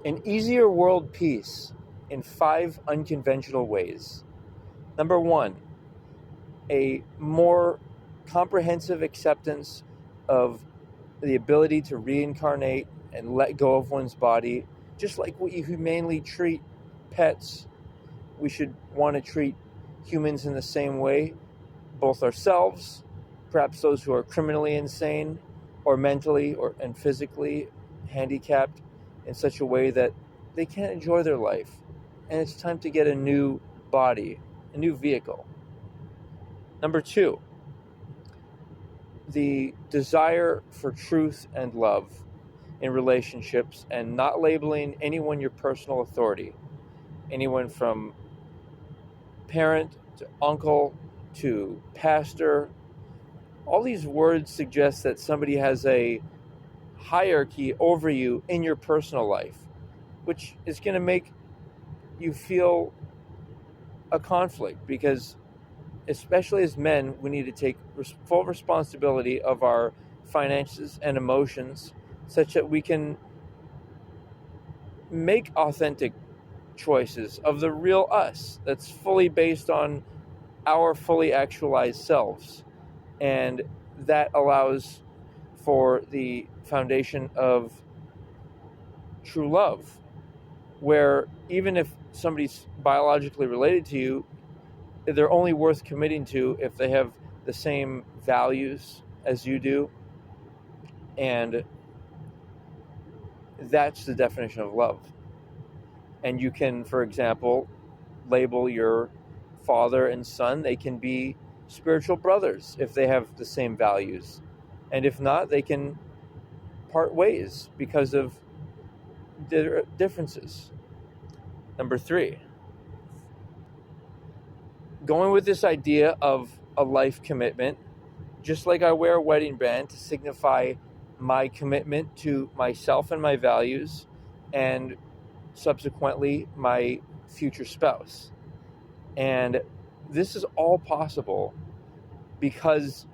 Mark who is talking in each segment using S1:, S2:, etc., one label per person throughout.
S1: An easier world peace in 5 unconventional ways. Number 1, a more comprehensive acceptance of the ability to reincarnate and let go of one's body. Just like we humanely treat pets, we should want to treat humans in the same way, both ourselves, perhaps those who are criminally insane or mentally and physically handicapped in such a way that they can't enjoy their life. And it's time to get a new body, a new vehicle. Number 2, the desire for truth and love in relationships and not labeling anyone your personal authority. Anyone from parent to uncle to pastor. All these words suggest that somebody has a hierarchy over you in your personal life, which is going to make you feel a conflict, because especially as men, we need to take full responsibility of our finances and emotions such that we can make authentic choices of the real us that's fully based on our fully actualized selves. And that allows for the foundation of true love, where even if somebody's biologically related to you, they're only worth committing to if they have the same values as you do. And that's the definition of love. And you can, for example, label your father and son. They can be spiritual brothers if they have the same values. And if not, they can part ways because of their differences. Number 3, going with this idea of a life commitment, just like I wear a wedding band to signify my commitment to myself and my values, and subsequently my future spouse. And this is all possible because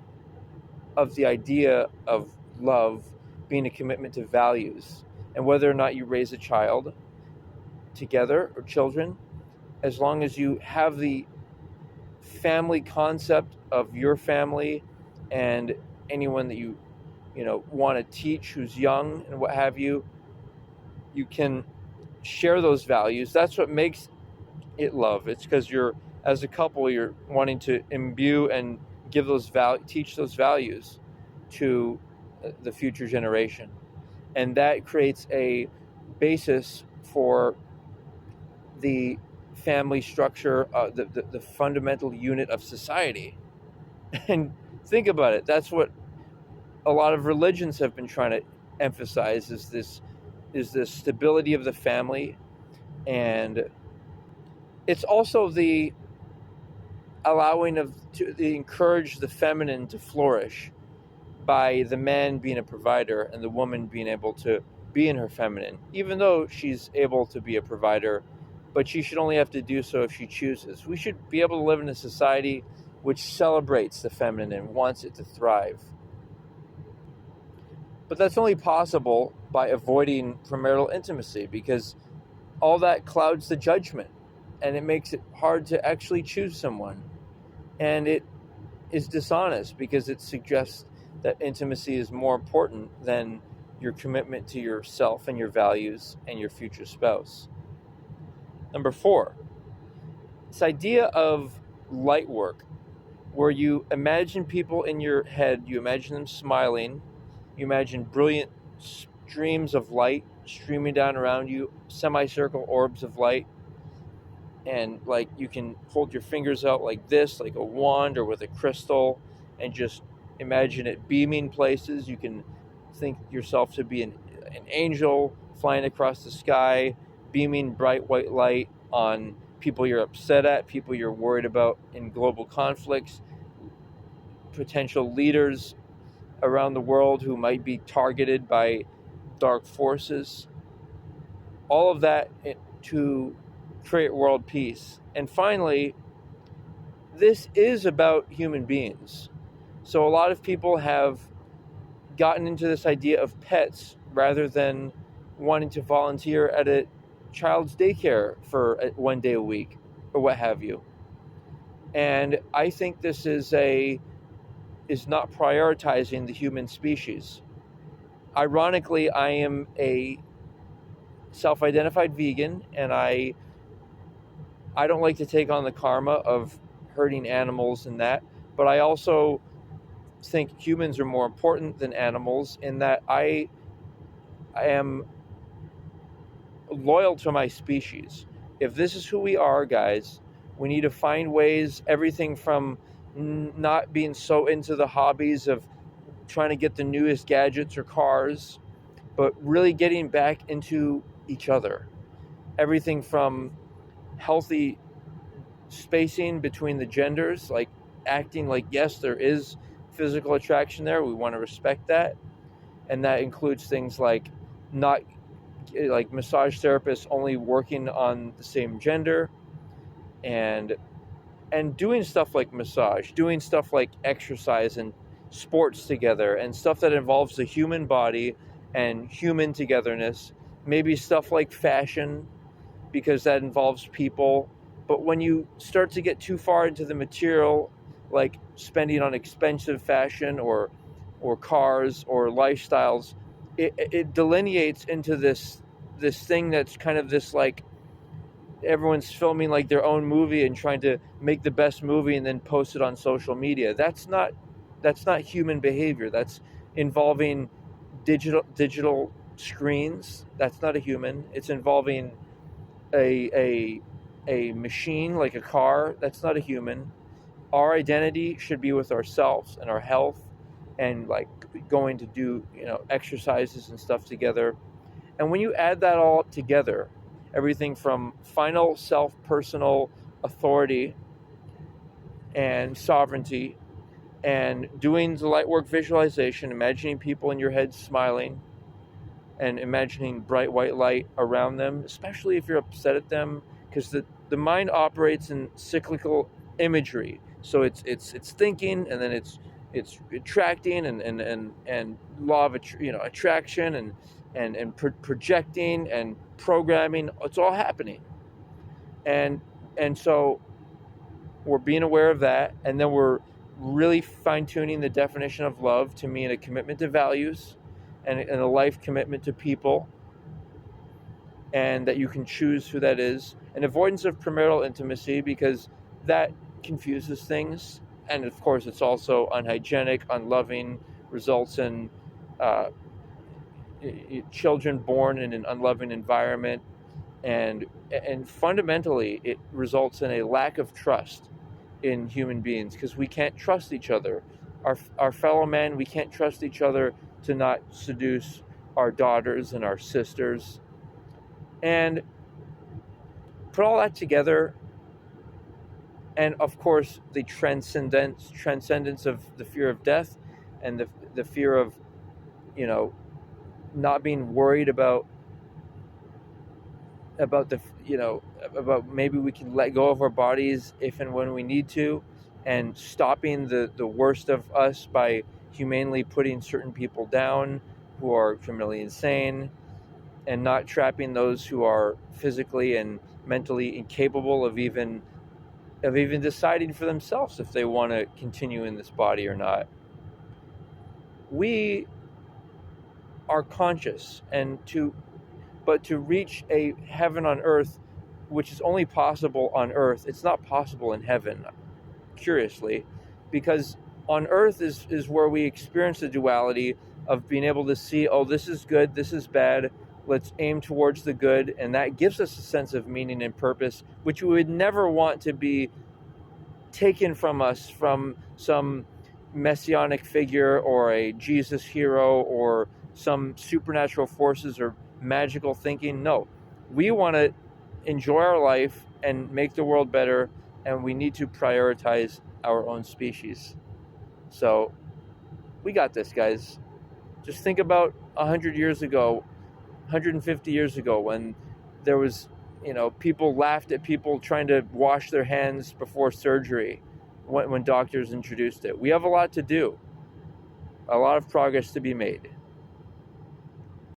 S1: of the idea of love being a commitment to values. And whether or not you raise a child together or children, as long as you have the family concept of your family and anyone that you want to teach who's young and what have you, you can share those values. That's what makes it love. It's because as a couple, you're wanting to imbue and teach those values to the future generation. And that creates a basis for the family structure, the fundamental unit of society. And think about it. That's what a lot of religions have been trying to emphasize, is this stability of the family. And it's also the allowing to encourage the feminine to flourish by the man being a provider and the woman being able to be in her feminine, even though she's able to be a provider, but she should only have to do so if she chooses. We should be able to live in a society which celebrates the feminine and wants it to thrive. But that's only possible by avoiding premarital intimacy, because all that clouds the judgment and it makes it hard to actually choose someone. And it is dishonest because it suggests that intimacy is more important than your commitment to yourself and your values and your future spouse. Number 4, this idea of light work, where you imagine people in your head, you imagine them smiling, you imagine brilliant streams of light streaming down around you, semicircle orbs of light, and like you can hold your fingers out like this, like a wand or with a crystal, and just imagine it beaming places. You can think yourself to be an angel flying across the sky, beaming bright white light on people you're upset at, people you're worried about in global conflicts, potential leaders around the world who might be targeted by dark forces. All of that to create world peace. And finally, this is about human beings. So a lot of people have gotten into this idea of pets rather than wanting to volunteer at a child's daycare for 1 day a week or what have you. And I think this is not prioritizing the human species. Ironically, I am a self-identified vegan, and I don't like to take on the karma of hurting animals and that, but I also think humans are more important than animals in that I am loyal to my species. If this is who we are, guys, we need to find ways, everything from not being so into the hobbies of trying to get the newest gadgets or cars, but really getting back into each other. Everything from healthy spacing between the genders, like acting like, yes, there is physical attraction there. We want to respect that. And that includes things like not like massage therapists only working on the same gender, and doing stuff like massage, doing stuff like exercise and sports together, and stuff that involves the human body and human togetherness. Maybe stuff like fashion, because that involves people. But when you start to get too far into the material, like spending on expensive fashion or cars or lifestyles, it delineates into this thing that's kind of this, like, everyone's filming like their own movie and trying to make the best movie and then post it on social media. That's not human behavior. That's involving digital screens. That's not a human. It's involving a machine like a car. That's not a human. Our identity should be with ourselves and our health, and like going to do exercises and stuff together. And when you add that all up together, everything from final self-personal authority and sovereignty, and doing the light work visualization, imagining people in your head smiling, and imagining bright white light around them, especially if you're upset at them, because the mind operates in cyclical imagery. So it's thinking, and then it's attracting, and law of attraction, and projecting and programming. It's all happening, and so we're being aware of that, and then we're really fine-tuning the definition of love to mean a commitment to values and a life commitment to people, and that you can choose who that is, and avoidance of premarital intimacy, because that confuses things, and of course it's also unhygienic, unloving, results in children born in an unloving environment, and fundamentally it results in a lack of trust in human beings, because we can't trust each other, our fellow men. We can't trust each other to not seduce our daughters and our sisters. And put all that together, and of course the transcendence of the fear of death, and the fear of not being worried about maybe we can let go of our bodies if and when we need to, and stopping the worst of us by humanely putting certain people down who are criminally insane, and not trapping those who are physically and mentally incapable of even deciding for themselves if they want to continue in this body or not. We are conscious, but to reach a heaven on earth, which is only possible on earth, it's not possible in heaven, curiously, because on earth is where we experience the duality of being able to see, oh, this is good, this is bad, let's aim towards the good, and that gives us a sense of meaning and purpose, which we would never want to be taken from us from some messianic figure or a Jesus hero or some supernatural forces or magical thinking. No, we want to enjoy our life and make the world better, and we need to prioritize our own species. So we got this, guys. Just think about 100 years ago, 150 years ago, when there was, people laughed at people trying to wash their hands before surgery when doctors introduced it. We have a lot to do, a lot of progress to be made.